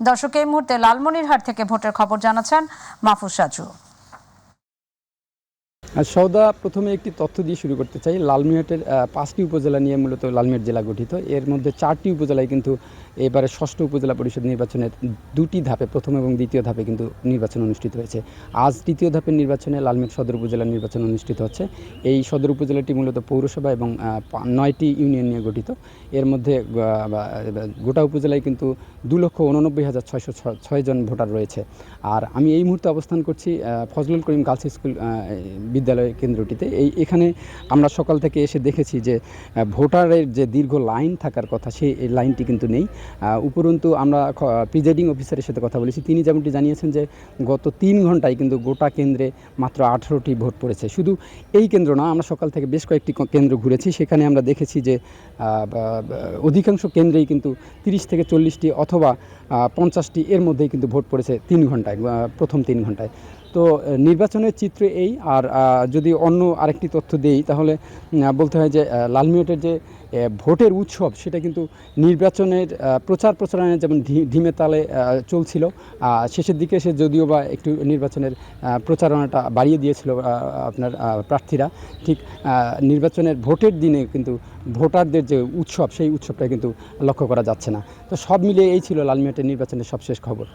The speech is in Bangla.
দর্শক, এই মুহূর্তে লালমনিরহাট থেকে ভোটের খবর জানাচ্ছেন মাহফুজ সাজু। সৌদা, প্রথমে একটি তথ্য দিয়ে শুরু করতে চাই। লালমিরহাটের 5টি উপজেলা নিয়ে মূলত লালমিরহাট জেলা গঠিত। এর মধ্যে 4টি উপজেলায় কিন্তু এবারে 6ষ্ঠ উপজেলা পরিষদ নির্বাচনের 2টি ধাপে, প্রথম এবং দ্বিতীয় ধাপে কিন্তু নির্বাচন অনুষ্ঠিত হয়েছে। আজ তৃতীয় ধাপের নির্বাচনে লালমিরহাট সদর উপজেলার নির্বাচন অনুষ্ঠিত হচ্ছে। এই সদর উপজেলাটি মূলত পৌরসভা এবং 9টি ইউনিয়ন নিয়ে গঠিত। এর মধ্যে গোটা উপজেলায় কিন্তু 2,89,606 জন ভোটার রয়েছে। আর আমি এই মুহূর্তে অবস্থান করছি ফজলুল করিম গার্লস স্কুল বিদ্যালয় কেন্দ্রটিতে। এখানে আমরা সকাল থেকে এসে দেখেছি যে ভোটারের যে দীর্ঘ লাইন থাকার কথা, সেই লাইনটি কিন্তু নেই। উপরন্তু আমরা প্রিজাইডিং অফিসারের সাথে কথা বলেছি, তিনি যেমনটি জানিয়েছেন যে গত 3 ঘন্টায় কিন্তু গোটা কেন্দ্রে মাত্র 18টি ভোট পড়েছে। শুধু এই কেন্দ্র না, আমরা সকাল থেকে বেশ কয়েকটি কেন্দ্র ঘুরেছি, সেখানে আমরা দেখেছি যে অধিকাংশ কেন্দ্রেই কিন্তু 30 থেকে 40টি অথবা 50টি এর মধ্যেই কিন্তু ভোট পড়েছে 3 ঘন্টায়, প্রথম 3 ঘন্টায়। তো নির্বাচনের চিত্র এই। আর যদি অন্য আরেকটি তথ্য দেই, তাহলে বলতে হয় যে লালমিরহাটের যে ভোটের উৎসব, সেটা কিন্তু নির্বাচনের প্রচারণা যেমন ধিমে তালে চলছিল, শেষের দিকে এসে যদিও বা একটু নির্বাচনের প্রচারণাটা বাড়িয়ে দিয়েছিল আপনার প্রার্থীরা, ঠিক নির্বাচনের ভোটের দিনে কিন্তু ভোটারদের যে উৎসব, সেই উৎসবটা কিন্তু লক্ষ্য করা যাচ্ছে না। তো সব মিলিয়ে এই ছিল লালমিরহাটের নির্বাচনের সবশেষ খবর।